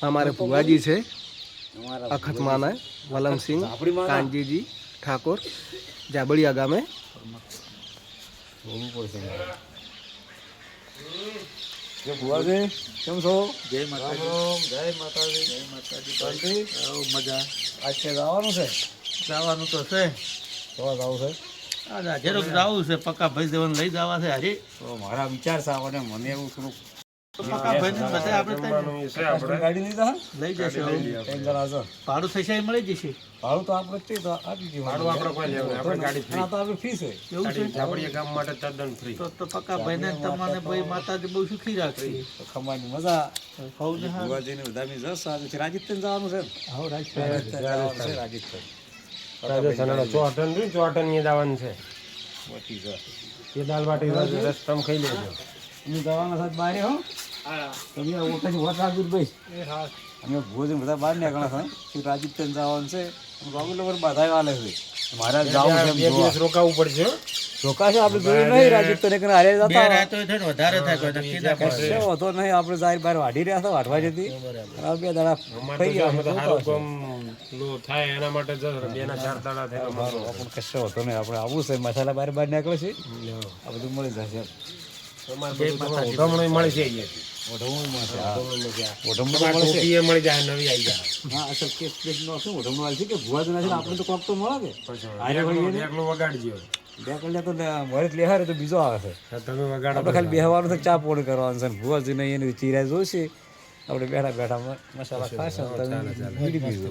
हमारे फुआ जी से अखत माना वलंग सिंह कांजी जी ठाकुर जाबड़िया गामे કેમ છો? જય માતાજી. જય માતાજી. જય માતાજી. શાંતિ? મજા. આજ છે જવાનું છે? જવાનું તો છે. જોવા જવું છે? આજે રોજ જવું છે. પક્કા ભાઈ દેવાને લઈ જવા છે હજી. તો મારા વિચાર છે આવવાને, મને એવું થોડુંક પક્કા ભાઈ ને બધા આપણે ગાડી લીધા હા? લઈ જશે. એક જણા છે. ભાડું થશે એ મળી જશે. ભાડું તો આપણે જ છે તો આપી દેવાનું. હા, તો આપણે ફી છે. એવું છે જાબડિયા ગામ માટે તદ્દન ફ્રી. તો પક્કા ભાઈ ને તમને ભાઈ માતાજી બહુ સુખી રાખશે. તો ખમાની મજા. હોવ ને હા. ભુવાજીને બધાની જશ આવે છે. રાજસ્થાન જવાનું છે ને? હોવ રાજસ્થાન જવાનું છે, રાજસ્થાન. ચોટન એ દાવાનું છે મોટી છે. એ દાલ બાટી રસ્તમ ખાઈ લેજો. અમે જવાના સાથે બહાર હો. તમે ઓટાથી વોટ રાખજો ભાઈ. અમે ભુવાજીને બધા બહાર નીકળ્યા છે. શું રાજસ્થાન જવાનું છે? બાબુ લોકો બધા વાલે છે. મારે જવું છે એમ બે દિવસ જોવા. રોકાવું પડશે હો. રોકાશે આપણે જોયું નહીં રાજસ્થાન એક હારે બે જતા રાતો થાય ને વધારે થાય કોઈ નક્કી ના પડે. કશો હતો નહીં. આપણે જાહેર બહાર વાઢી રહ્યા હતા, વાઢવા જતી. આ બે દાડા અમારે થઈ તો ગયા. અમે તો સારું કામ લો થાય એના માટે જ 2 ના 4 દાડા થાય પણ કશો હતો નહીં. આપણે આવું છે મસાલા બહાર બહાર નીકળે છે. આ બધું મળી જશે. અમારે બધું તમારે ઉઠમણું મળી જાય અહીંયાથી. ઓઢમણું મળશે. હા, ઓઢમણું તમારે મળશે. ટોપી એ મળી જાય નવી આવી જાય હા, અસલ કેસ કેસ નો શું ઓઢમણું આવે છે કે ભુવા જ નથી આપણે તો કોક તો મળે કે આરે ભાઈ એકલું વગાડજો. બે કલાક તો મળે લેહારે તો બીજો આવે છે. તમે વગાડો આપણે ખાલી બેહવાનું છે, ચા પોણી કરવાનું છે. ભુવાજી ને એને ચીરા જોશે. આપણે બેઠા બેઠા મસાલા ખાશે ને તમે બીડી પીજો.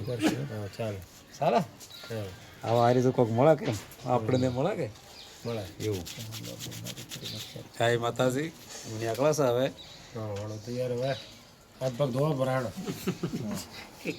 ચાલો સારા આવા હારી તો કોક મળે કે આપણે મળે કે મળે એવું. જય માતાજી. નીકળે છે હવે. વાળો તૈયાર હવે હાથ પગ ધોવા ભરાણો